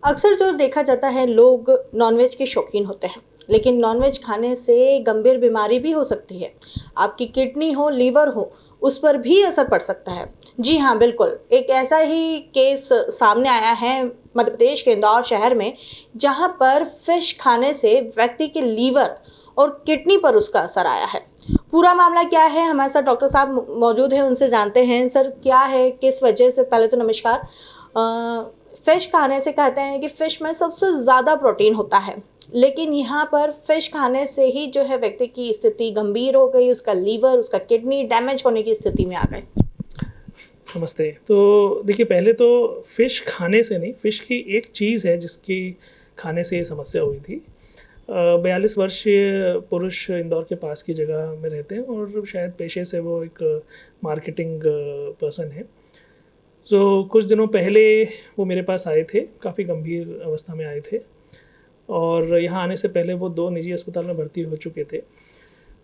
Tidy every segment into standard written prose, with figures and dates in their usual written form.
अक्सर जो देखा जाता है, लोग नॉनवेज के शौकीन होते हैं, लेकिन नॉनवेज खाने से गंभीर बीमारी भी हो सकती है। आपकी किडनी हो, लीवर हो, उस पर भी असर पड़ सकता है। जी हाँ, बिल्कुल। एक ऐसा ही केस सामने आया है मध्य प्रदेश के इंदौर शहर में, जहाँ पर फ़िश खाने से व्यक्ति के लीवर और किडनी पर उसका असर आया है। पूरा मामला क्या है, हमारे साथ डॉक्टर साहब मौजूद हैं, उनसे जानते हैं। सर, क्या है, किस वजह से? पहले तो नमस्कार। फ़िश खाने से कहते हैं कि फ़िश में सबसे ज़्यादा प्रोटीन होता है, लेकिन यहाँ पर फ़िश खाने से ही जो है व्यक्ति की स्थिति गंभीर हो गई, उसका लीवर, उसका किडनी डैमेज होने की स्थिति में आ गए। नमस्ते। तो देखिए, पहले तो फ़िश खाने से नहीं, फ़िश की एक चीज़ है जिसकी खाने से ये समस्या हुई थी। 42 वर्षीय पुरुष इंदौर के पास की जगह में रहते हैं और शायद पेशे से वो एक मार्केटिंग पर्सन है। तो कुछ दिनों पहले वो मेरे पास आए थे, काफ़ी गंभीर अवस्था में आए थे और यहाँ आने से पहले वो 2 निजी अस्पताल में भर्ती हो चुके थे।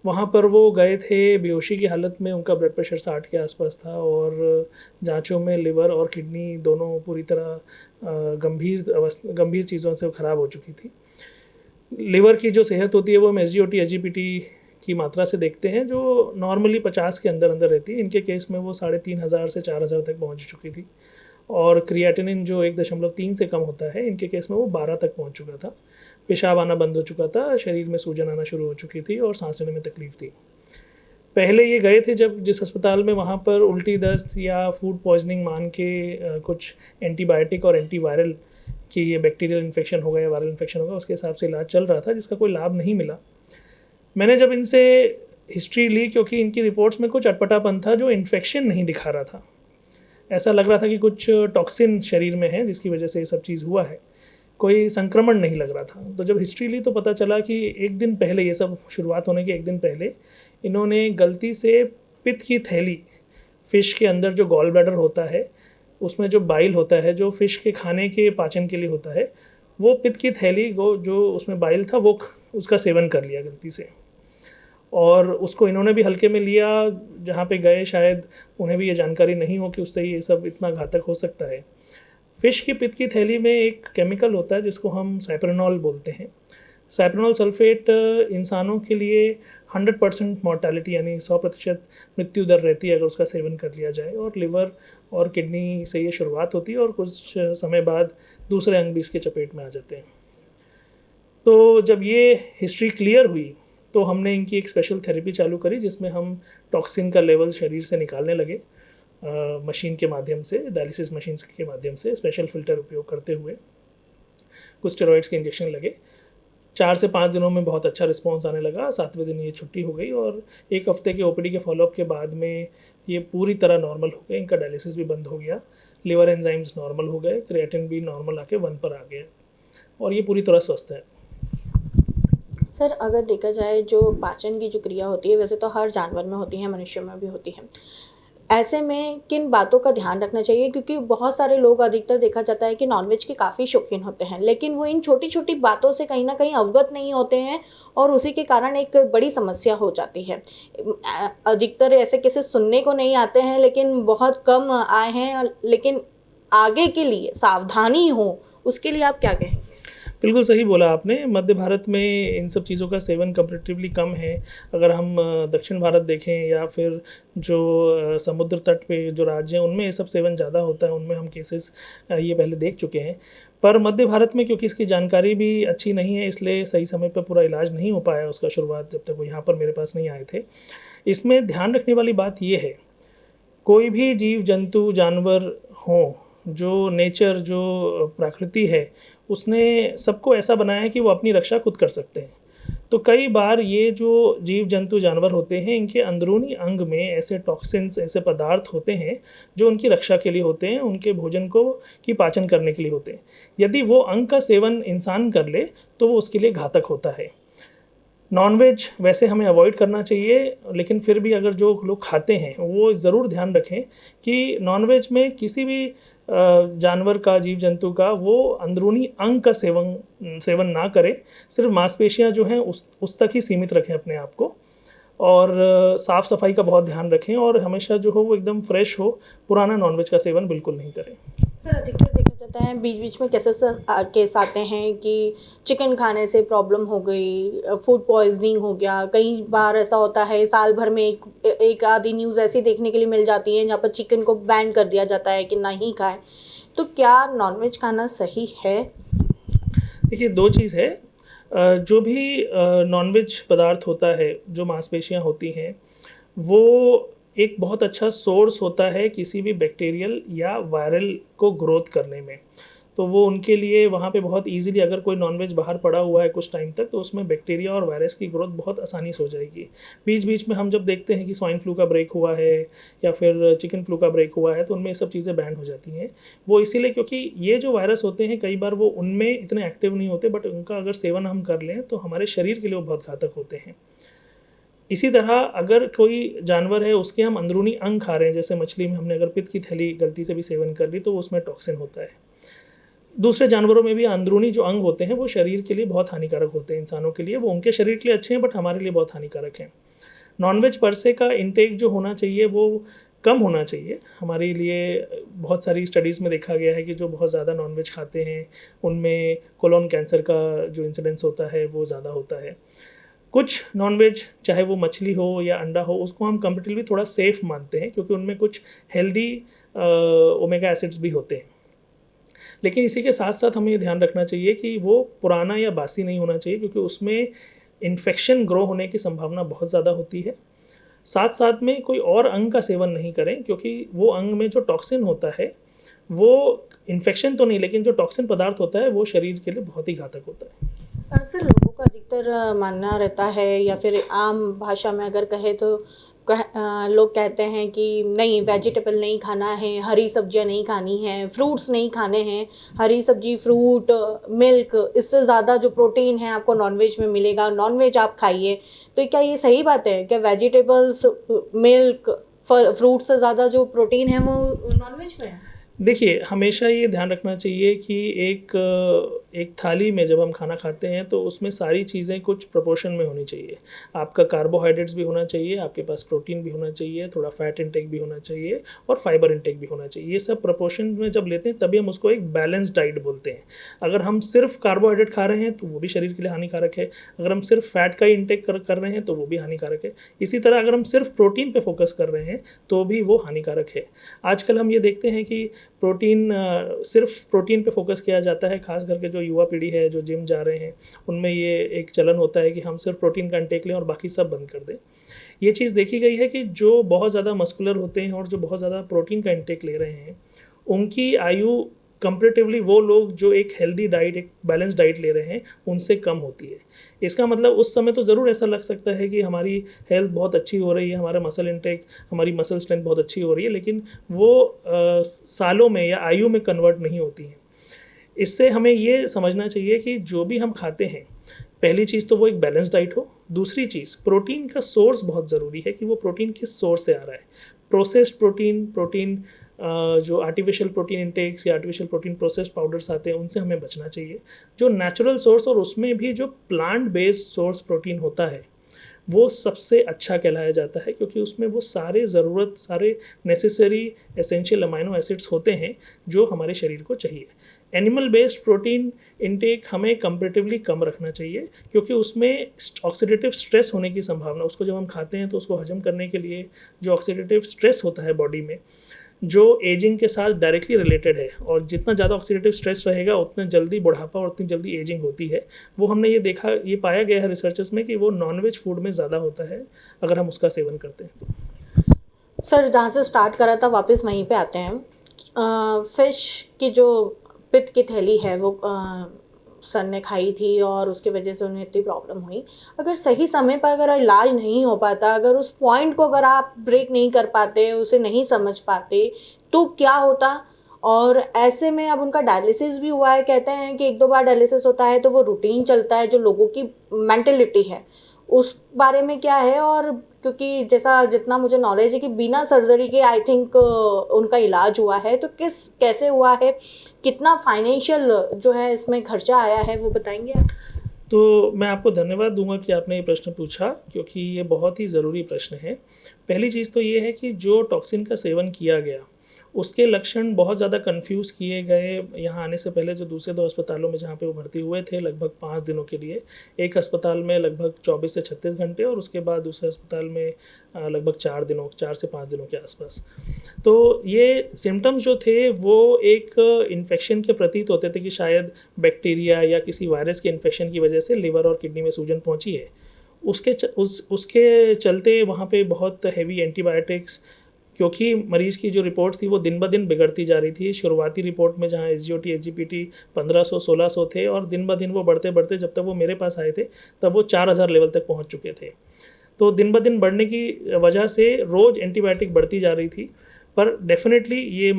वहाँ पर वो गए थे बेहोशी की हालत में, उनका ब्लड प्रेशर 60 के आसपास था और जांचों में लिवर और किडनी दोनों पूरी तरह गंभीर चीज़ों से ख़राब हो चुकी थी। लिवर की जो सेहत होती है वो हम एसजीओटी एसजीपीटी की मात्रा से देखते हैं, जो नॉर्मली 50 के अंदर अंदर रहती है। इनके केस में वो 3500 से 4000 तक पहुँच चुकी थी और क्रिएटिनिन जो 1.3 से कम होता है, इनके केस में वो 12 तक पहुँच चुका था। पेशाब आना बंद हो चुका था, शरीर में सूजन आना शुरू हो चुकी थी और सांस लेने में तकलीफ़ थी। पहले ये गए थे जब जिस अस्पताल में, वहाँ पर उल्टी दस्त या फूड पॉइजनिंग मान के कुछ एंटीबायोटिक और एंटीवायरल कि ये बैक्टीरियल इन्फेक्शन होगा या वायरल इन्फेक्शन होगा, उसके हिसाब से इलाज चल रहा था, जिसका कोई लाभ नहीं मिला। मैंने जब इनसे हिस्ट्री ली, क्योंकि इनकी रिपोर्ट्स में कुछ अटपटापन था जो इन्फेक्शन नहीं दिखा रहा था। ऐसा लग रहा था कि कुछ टॉक्सिन शरीर में है जिसकी वजह से ये सब चीज़ हुआ है, कोई संक्रमण नहीं लग रहा था। तो जब हिस्ट्री ली तो पता चला कि एक दिन पहले, ये सब शुरुआत होने के एक दिन पहले, इन्होंने गलती से पित्त की थैली, फ़िश के अंदर जो गॉल ब्लैडर होता है, उसमें जो बाइल होता है, जो फ़िश के खाने के पाचन के लिए होता है, वो पित्त की थैली को, जो उसमें बाइल था, वो उसका सेवन कर लिया गलती से। और उसको इन्होंने भी हल्के में लिया। जहाँ पे गए शायद उन्हें भी ये जानकारी नहीं हो कि उससे ये सब इतना घातक हो सकता है। फ़िश की पित्त की थैली में एक केमिकल होता है जिसको हम सैप्रेनॉल बोलते हैं। सैप्रेनॉल सल्फेट इंसानों के लिए 100% मॉर्टेलिटी यानी 100% मृत्यु दर रहती है अगर उसका सेवन कर लिया जाए, और लिवर और किडनी से ये शुरुआत होती है और कुछ समय बाद दूसरे अंग भी इसके चपेट में आ जाते हैं। तो जब ये हिस्ट्री क्लियर हुई तो हमने इनकी एक स्पेशल थेरेपी चालू करी, जिसमें हम टॉक्सिन का लेवल शरीर से निकालने लगे मशीन के माध्यम से, डायलिसिस मशीन के माध्यम से, स्पेशल फ़िल्टर उपयोग करते हुए। कुछ स्टेरॉइड्स के इंजेक्शन लगे। 4 से 5 दिनों में बहुत अच्छा रिस्पॉन्स आने लगा। 7वें दिन ये छुट्टी हो गई और 1 हफ्ते के ओपीडी के फॉलोअप के बाद में ये पूरी तरह नॉर्मल हो गए। इनका डायलिसिस भी बंद हो गया, लिवर एंजाइम्स नॉर्मल हो गए, क्रिएटिन भी नॉर्मल आके 1 पर आ गया और ये पूरी तरह स्वस्थ है। सर, अगर देखा जाए, जो पाचन की जो क्रिया होती है, वैसे तो हर जानवर में होती है, मनुष्य में भी होती है। ऐसे में किन बातों का ध्यान रखना चाहिए? क्योंकि बहुत सारे लोग, अधिकतर देखा जाता है कि नॉनवेज के काफ़ी शौकीन होते हैं, लेकिन वो इन छोटी-छोटी बातों से कहीं न कहीं अवगत नहीं होते हैं और उसी के कारण एक बड़ी समस्या हो जाती है। अधिकतर ऐसे केसेस सुनने को नहीं आते हैं, लेकिन बहुत कम आए हैं। लेकिन आगे के लिए सावधानी हो, उसके लिए आप क्या कहेंगे? बिल्कुल सही बोला आपने। मध्य भारत में इन सब चीज़ों का सेवन कंपैरेटिवली कम है। अगर हम दक्षिण भारत देखें या फिर जो समुद्र तट पे जो राज्य हैं, उनमें ये सब सेवन ज़्यादा होता है, उनमें हम केसेस ये पहले देख चुके हैं। पर मध्य भारत में क्योंकि इसकी जानकारी भी अच्छी नहीं है, इसलिए सही समय पर पूरा इलाज नहीं हो पाया उसका शुरुआत, जब तक वो यहाँ पर मेरे पास नहीं आए थे। इसमें ध्यान रखने वाली बात ये है, कोई भी जीव जंतु जानवर हो, जो नेचर, जो प्रकृति है, उसने सबको ऐसा बनाया है कि वो अपनी रक्षा खुद कर सकते हैं। तो कई बार ये जो जीव जंतु जानवर होते हैं, इनके अंदरूनी अंग में ऐसे टॉक्सिन्स, ऐसे पदार्थ होते हैं जो उनकी रक्षा के लिए होते हैं, उनके भोजन को की पाचन करने के लिए होते हैं। यदि वो अंग का सेवन इंसान कर ले तो वो उसके लिए घातक होता है। नॉनवेज वैसे हमें अवॉइड करना चाहिए, लेकिन फिर भी अगर जो लोग खाते हैं वो ज़रूर ध्यान रखें कि नॉनवेज में किसी भी जानवर का, जीव जंतु का, वो अंदरूनी अंग का सेवन ना करें। सिर्फ मांसपेशियां जो हैं उस तक ही सीमित रखें अपने आप को, और साफ़ सफाई का बहुत ध्यान रखें और हमेशा जो हो वो एकदम फ्रेश हो। पुराना नॉनवेज का सेवन बिल्कुल नहीं करें। सर अधिकतर देखा जाता है बीच बीच में केस आते हैं कि चिकन खाने से प्रॉब्लम हो गई, फूड पॉइजनिंग हो गया। कई बार ऐसा होता है साल भर में एक आधी न्यूज़ ऐसी देखने के लिए मिल जाती है जहाँ पर चिकन को बैन कर दिया जाता है कि नहीं खाएं। तो क्या नॉनवेज खाना सही है? देखिए, दो चीज़ है। जो भी नॉनवेज पदार्थ होता है, जो मांसपेशियाँ होती हैं, वो एक बहुत अच्छा सोर्स होता है किसी भी बैक्टीरियल या वायरल को ग्रोथ करने में। तो वो उनके लिए वहाँ पे बहुत ईज़िली, अगर कोई नॉनवेज बाहर पड़ा हुआ है कुछ टाइम तक, तो उसमें बैक्टीरिया और वायरस की ग्रोथ बहुत आसानी से हो जाएगी। बीच बीच में हम जब देखते हैं कि स्वाइन फ्लू का ब्रेक हुआ है या फिर चिकन फ्लू का ब्रेक हुआ है, तो उनमें ये सब चीज़ें बैन हो जाती हैं। वो इसीलिए क्योंकि ये जो वायरस होते हैं कई बार वो उनमें इतने एक्टिव नहीं होते, बट उनका अगर सेवन हम कर लें तो हमारे शरीर के लिए वो बहुत घातक होते हैं। इसी तरह अगर कोई जानवर है उसके हम अंदरूनी अंग खा रहे हैं, जैसे मछली में हमने अगर पित्त की थैली गलती से भी सेवन कर ली तो उसमें टॉक्सिन होता है। दूसरे जानवरों में भी अंदरूनी जो अंग होते हैं वो शरीर के लिए बहुत हानिकारक होते हैं। इंसानों के लिए वो उनके शरीर के लिए अच्छे हैं, बट हमारे लिए बहुत हानिकारक हैं। नॉनवेज पर से का इंटेक जो होना चाहिए वो कम होना चाहिए हमारे लिए। बहुत सारी स्टडीज़ में देखा गया है कि जो बहुत ज़्यादा नॉनवेज खाते हैं उनमें कोलोन कैंसर का जो इंसिडेंस होता है वो ज़्यादा होता है। कुछ नॉनवेज, चाहे वो मछली हो या अंडा हो, उसको हम कंपेरेटिवली थोड़ा सेफ़ मानते हैं क्योंकि उनमें कुछ हेल्दी ओमेगा एसिड्स भी होते हैं। लेकिन इसी के साथ साथ हमें ये ध्यान रखना चाहिए कि वो पुराना या बासी नहीं होना चाहिए, क्योंकि उसमें इन्फेक्शन ग्रो होने की संभावना बहुत ज़्यादा होती है। साथ साथ में कोई और अंग का सेवन नहीं करें, क्योंकि वो अंग में जो टॉक्सिन होता है वो इन्फेक्शन तो नहीं, लेकिन जो टॉक्सिन पदार्थ होता है वो शरीर के लिए बहुत ही घातक होता है। सर लोगों का अधिकतर मानना रहता है, या फिर आम भाषा में अगर कहे तो लोग कहते हैं कि नहीं, वेजिटेबल नहीं खाना है, हरी सब्जियां नहीं खानी है, फ्रूट्स नहीं खाने हैं। हरी सब्जी, फ्रूट, मिल्क, इससे ज़्यादा जो प्रोटीन है आपको नॉनवेज में मिलेगा, नॉनवेज आप खाइए। तो क्या ये सही बात है? क्या वेजिटेबल्स, मिल्क, फ्रूट से ज़्यादा जो प्रोटीन है वो नॉनवेज में है? देखिए, हमेशा ये ध्यान रखना चाहिए कि एक थाली में जब हम खाना खाते हैं तो उसमें सारी चीज़ें कुछ प्रोपोर्शन में होनी चाहिए। आपका कार्बोहाइड्रेट्स भी होना चाहिए, आपके पास प्रोटीन भी होना चाहिए, थोड़ा फैट इंटेक भी होना चाहिए और फाइबर इंटेक भी होना चाहिए। ये सब प्रोपोर्शन में जब लेते हैं तभी हम उसको एक बैलेंस्ड डाइट बोलते हैं। अगर हम सिर्फ कार्बोहाइड्रेट खा रहे हैं तो वो भी शरीर के लिए हानिकारक है। अगर हम सिर्फ फैट का इंटेक कर रहे हैं तो वो भी हानिकारक है। इसी तरह अगर हम सिर्फ प्रोटीन पे फोकस कर रहे हैं तो भी वो हानिकारक है। आजकल हम ये देखते हैं कि सिर्फ प्रोटीन पे फोकस किया जाता है। खास करके जो युवा पीढ़ी है, जो जिम जा रहे हैं, उनमें ये एक चलन होता है कि हम सिर्फ प्रोटीन का इंटेक लें और बाकी सब बंद कर दें। ये चीज़ देखी गई है कि जो बहुत ज़्यादा मस्कुलर होते हैं और जो बहुत ज़्यादा प्रोटीन का इंटेक ले रहे हैं, उनकी आयु कंपैरेटिवली वो लोग जो एक हेल्दी डाइट, एक बैलेंस डाइट ले रहे हैं, उनसे कम होती है। इसका मतलब उस समय तो ज़रूर ऐसा लग सकता है कि हमारी हेल्थ बहुत अच्छी हो रही है, हमारा मसल इंटेक, हमारी मसल स्ट्रेंथ बहुत अच्छी हो रही है, लेकिन वो सालों में या आयु में कन्वर्ट नहीं होती हैं। इससे हमें ये समझना चाहिए कि जो भी हम खाते हैं, पहली चीज़ तो वो एक बैलेंस डाइट हो। दूसरी चीज़, प्रोटीन का सोर्स बहुत ज़रूरी है कि वो प्रोटीन किस सोर्स से आ रहा है। प्रोसेस्ड प्रोटीन, जो आर्टिफिशियल प्रोटीन इंटेक्स या आर्टिफिशियल प्रोटीन प्रोसेस्ड पाउडर्स आते हैं, उनसे हमें बचना चाहिए। जो नेचुरल सोर्स, और उसमें भी जो प्लांट बेस्ड सोर्स प्रोटीन होता है, वो सबसे अच्छा कहलाया जाता है, क्योंकि उसमें वो सारे नेसेसरी एसेंशियल अमाइनो एसिड्स होते हैं जो हमारे शरीर को चाहिए। एनिमल बेस्ड प्रोटीन इंटेक हमें कंपैरेटिवली कम रखना चाहिए, क्योंकि उसमें ऑक्सीडेटिव स्ट्रेस होने की संभावना, उसको जब हम खाते हैं तो उसको हजम करने के लिए जो ऑक्सीडेटिव स्ट्रेस होता है बॉडी में, जो एजिंग के साथ डायरेक्टली रिलेटेड है, और जितना ज़्यादा ऑक्सीडेटिव स्ट्रेस रहेगा उतना जल्दी बुढ़ापा और उतनी जल्दी एजिंग होती है। वो हमने ये पाया गया है रिसर्चेस में कि वो नॉनवेज फूड में ज़्यादा होता है अगर हम उसका सेवन करते हैं। सर जहाँ से स्टार्ट करा था वापस वहीं पे आते हैं। फिश की जो पित्त की थैली है वो सर ने खाई थी और उसकी वजह से उन्हें इतनी प्रॉब्लम हुई। अगर सही समय पर अगर इलाज नहीं हो पाता, अगर उस पॉइंट को अगर आप ब्रेक नहीं कर पाते, उसे नहीं समझ पाते, तो क्या होता? और ऐसे में अब उनका डायलिसिस भी हुआ है। कहते हैं कि 1-2 बार डायलिसिस होता है तो वो रूटीन चलता है। जो लोगों की मेंटेलिटी है उस बारे में क्या है? और क्योंकि जैसा जितना मुझे नॉलेज है कि बिना सर्जरी के आई थिंक उनका इलाज हुआ है, तो कैसे हुआ है, कितना फाइनेंशियल जो है इसमें खर्चा आया है, वो बताएंगे आप? तो मैं आपको धन्यवाद दूंगा कि आपने ये प्रश्न पूछा, क्योंकि ये बहुत ही ज़रूरी प्रश्न है। पहली चीज़ तो ये है कि जो टॉक्सिन का सेवन किया गया उसके लक्षण बहुत ज़्यादा कंफ्यूज किए गए यहाँ आने से पहले। जो दूसरे 2 अस्पतालों में जहाँ पे वो भर्ती हुए थे लगभग 5 दिनों के लिए, एक अस्पताल में लगभग 24 से 36 घंटे और उसके बाद दूसरे अस्पताल में लगभग 4 से 5 दिनों के आसपास। तो ये सिम्टम्स जो थे वो एक इन्फेक्शन के प्रतीत होते थे कि शायद बैक्टीरिया या किसी वायरस के इन्फेक्शन की वजह से लिवर और किडनी में सूजन पहुंची है। उसके चलते वहाँ पे बहुत हैवी एंटीबायोटिक्स, क्योंकि मरीज़ की जो रिपोर्ट्स थी वो दिन ब दिन बिगड़ती जा रही थी। शुरुआती रिपोर्ट में जहाँ SGOT SGPT 1500-1600 थे और दिन ब दिन वो बढ़ते बढ़ते जब तक वो मेरे पास आए थे तब वो 4000 लेवल तक पहुँच चुके थे। तो दिन ब दिन बढ़ने की वजह से रोज़ एंटीबायोटिक बढ़ती जा रही थी। पर डेफिनेटली ये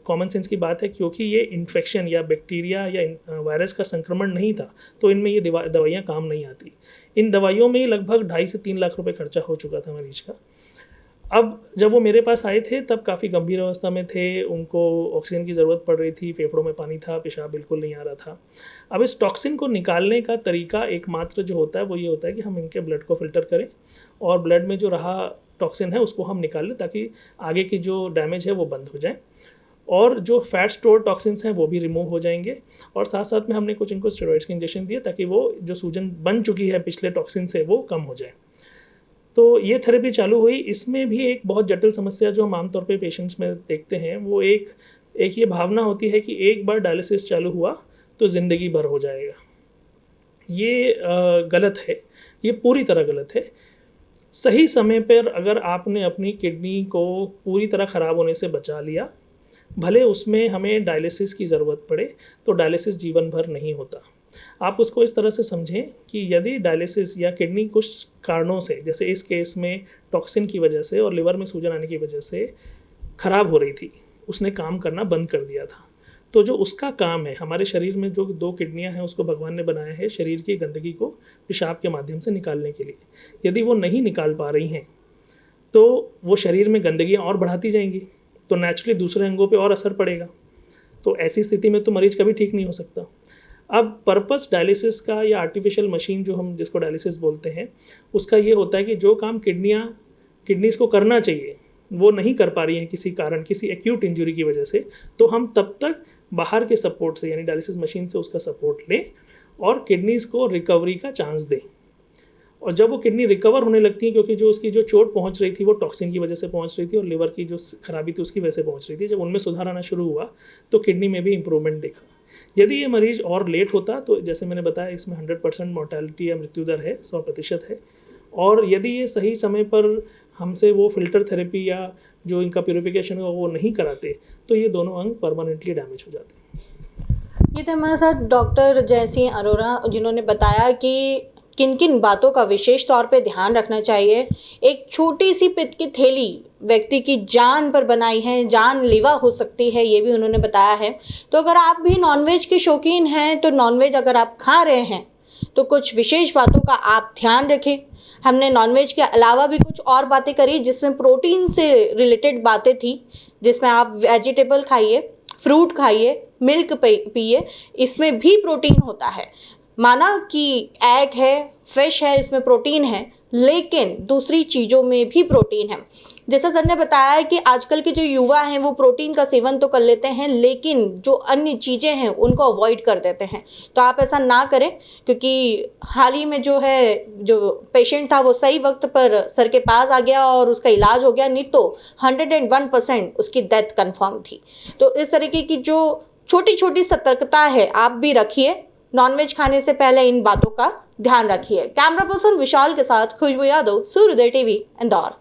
कॉमन सेंस की बात है, क्योंकि ये इन्फेक्शन या बैक्टीरिया या वायरस का संक्रमण नहीं था तो इनमें ये दवाइयाँ काम नहीं आती। इन दवाइयों में लगभग 2.5 से 3 लाख रुपए खर्चा हो चुका था मरीज का। अब जब वो मेरे पास आए थे तब काफ़ी गंभीर अवस्था में थे, उनको ऑक्सीजन की ज़रूरत पड़ रही थी, फेफड़ों में पानी था, पेशाब बिल्कुल नहीं आ रहा था। अब इस टॉक्सिन को निकालने का तरीका एकमात्र जो होता है वो ये होता है कि हम इनके ब्लड को फ़िल्टर करें और ब्लड में जो रहा टॉक्सिन है उसको हम निकाल लें ताकि आगे की जो डैमेज है वो बंद हो जाए और जो फैट स्टोर टॉक्सिन्स हैं वो भी रिमूव हो जाएंगे। और साथ साथ में हमने कुछ इनको स्टेरॉइड्स के इंजेक्शन दिए ताकि वो जो सूजन बन चुकी है पिछले टॉक्सिन से वो कम हो जाए। तो ये थेरेपी चालू हुई। इसमें भी एक बहुत जटिल समस्या जो हम आमतौर पे पेशेंट्स में देखते हैं वो एक ये भावना होती है कि एक बार डायलिसिस चालू हुआ तो ज़िंदगी भर हो जाएगा। ये गलत है, ये पूरी तरह गलत है। सही समय पर अगर आपने अपनी किडनी को पूरी तरह ख़राब होने से बचा लिया, भले उसमें हमें डायलिसिस की ज़रूरत पड़े, तो डायलिसिस जीवन भर नहीं होता। आप उसको इस तरह से समझें कि यदि डायलिसिस या किडनी कुछ कारणों से, जैसे इस केस में टॉक्सिन की वजह से और लिवर में सूजन आने की वजह से ख़राब हो रही थी, उसने काम करना बंद कर दिया था, तो जो उसका काम है, हमारे शरीर में जो 2 किडनियां हैं उसको भगवान ने बनाया है शरीर की गंदगी को पेशाब के माध्यम से निकालने के लिए। यदि वो नहीं निकाल पा रही हैं तो वो शरीर में गंदगियाँ और बढ़ाती जाएंगी, तो नेचुरली दूसरे अंगों पे और असर पड़ेगा। तो ऐसी स्थिति में तो मरीज कभी ठीक नहीं हो सकता। अब पर्पस डायलिसिस का या आर्टिफिशियल मशीन जो हम जिसको डायलिसिस बोलते हैं, उसका ये होता है कि जो काम किडनीज को करना चाहिए वो नहीं कर पा रही हैं किसी कारण, किसी एक्यूट इंजरी की वजह से, तो हम तब तक बाहर के सपोर्ट से यानी डायलिसिस मशीन से उसका सपोर्ट लें और किडनीज को रिकवरी का चांस दें। और जब वो किडनी रिकवर होने लगती है, क्योंकि जो उसकी जो चोट पहुंच रही थी वो टॉक्सिन की वजह से पहुंच रही थी और लिवर की जो खराबी थी उसकी वजह से पहुंच रही थी, जब उनमें सुधार आना शुरू हुआ तो किडनी में भी इम्प्रूवमेंट देखा। यदि ये मरीज और लेट होता तो जैसे मैंने बताया इसमें 100% मोर्टेलिटी या मृत्यु दर है, 100% है। और यदि ये सही समय पर हमसे वो फिल्टर थेरेपी या जो इनका प्यूरिफिकेशन हो वो नहीं कराते तो ये दोनों अंग परमानेंटली डैमेज हो जाते हैं। ये थे हमारे साथ डॉक्टर जयसिंह अरोरा, जिन्होंने बताया कि किन किन बातों का विशेष तौर पे ध्यान रखना चाहिए। एक छोटी सी पित्त की थैली व्यक्ति की जान पर बनाई है, जानलेवा हो सकती है, ये भी उन्होंने बताया है। तो अगर आप भी नॉनवेज के शौकीन हैं तो नॉनवेज अगर आप खा रहे हैं तो कुछ विशेष बातों का आप ध्यान रखें। हमने नॉनवेज के अलावा भी कुछ और बातें करी जिसमें प्रोटीन से रिलेटेड बातें थी, जिसमें आप वेजिटेबल खाइए, फ्रूट खाइए, मिल्क पिए, इसमें भी प्रोटीन होता है। माना कि एग है, फिश है, इसमें प्रोटीन है, लेकिन दूसरी चीज़ों में भी प्रोटीन है। जैसा सर ने बताया है कि आजकल के जो युवा हैं वो प्रोटीन का सेवन तो कर लेते हैं लेकिन जो अन्य चीज़ें हैं उनको अवॉइड कर देते हैं। तो आप ऐसा ना करें, क्योंकि हाल ही में जो पेशेंट था वो सही वक्त पर सर के पास आ गया और उसका इलाज हो गया, नहीं तो 101% उसकी डेथ कन्फर्म थी। तो इस तरीके की जो छोटी छोटी सतर्कता है आप भी रखिए। नॉनवेज खाने से पहले इन बातों का ध्यान रखिए। कैमरा पर्सन विशाल के साथ खुशबू यादव, सूर्योदय टीवी, इंदौर।